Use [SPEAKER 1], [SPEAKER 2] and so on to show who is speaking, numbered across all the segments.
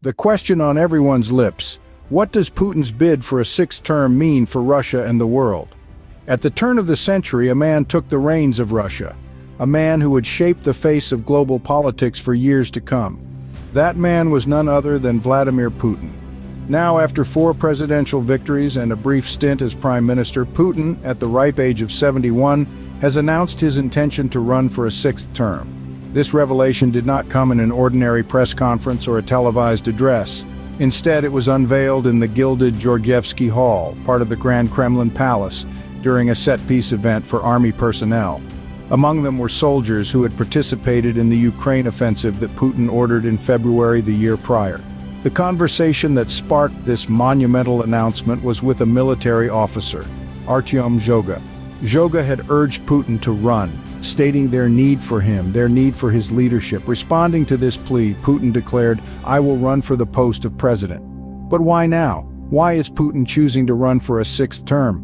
[SPEAKER 1] The question on everyone's lips: what does Putin's bid for a sixth term mean for Russia and the world? At the turn of the century, a man took the reins of Russia, a man who would shape the face of global politics for years to come. That man was none other than Vladimir Putin. Now, after 4 presidential victories and a brief stint as prime minister, Putin, at the ripe age of 71, has announced his intention to run for a sixth term. This revelation did not come in an ordinary press conference or a televised address. Instead, it was unveiled in the gilded Georgievsky Hall, part of the Grand Kremlin Palace, during a set-piece event for army personnel. Among them were soldiers who had participated in the Ukraine offensive that Putin ordered in February the year prior. The conversation that sparked this monumental announcement was with a military officer, Artyom Zhoga. Zhoga had urged Putin to run, stating their need for him, their need for his leadership. Responding to this plea, Putin declared, "I will run for the post of president." But why now? Why is Putin choosing to run for a sixth term?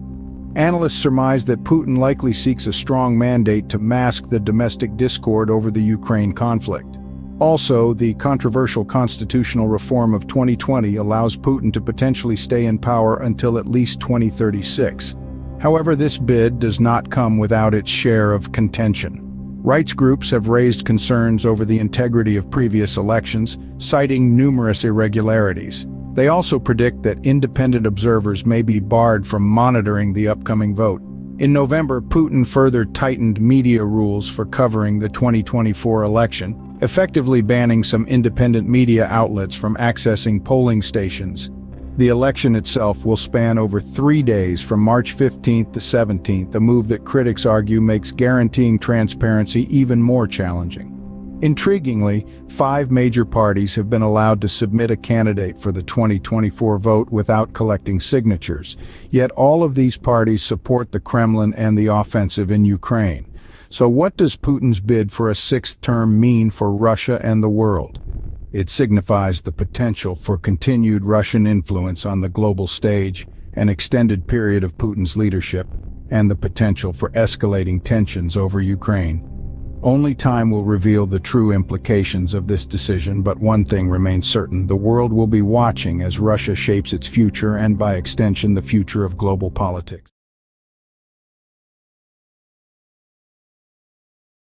[SPEAKER 1] Analysts surmise that Putin likely seeks a strong mandate to mask the domestic discord over the Ukraine conflict. Also, the controversial constitutional reform of 2020 allows Putin to potentially stay in power until at least 2036. However, this bid does not come without its share of contention. Rights groups have raised concerns over the integrity of previous elections, citing numerous irregularities. They also predict that independent observers may be barred from monitoring the upcoming vote. In November, Putin further tightened media rules for covering the 2024 election, effectively banning some independent media outlets from accessing polling stations. The election itself will span over 3 days from March 15th to 17th, a move that critics argue makes guaranteeing transparency even more challenging. Intriguingly, 5 major parties have been allowed to submit a candidate for the 2024 vote without collecting signatures. Yet all of these parties support the Kremlin and the offensive in Ukraine. So what does Putin's bid for a sixth term mean for Russia and the world? It signifies the potential for continued Russian influence on the global stage, an extended period of Putin's leadership, and the potential for escalating tensions over Ukraine. Only time will reveal the true implications of this decision, but one thing remains certain: the world will be watching as Russia shapes its future and, by extension, the future of global politics.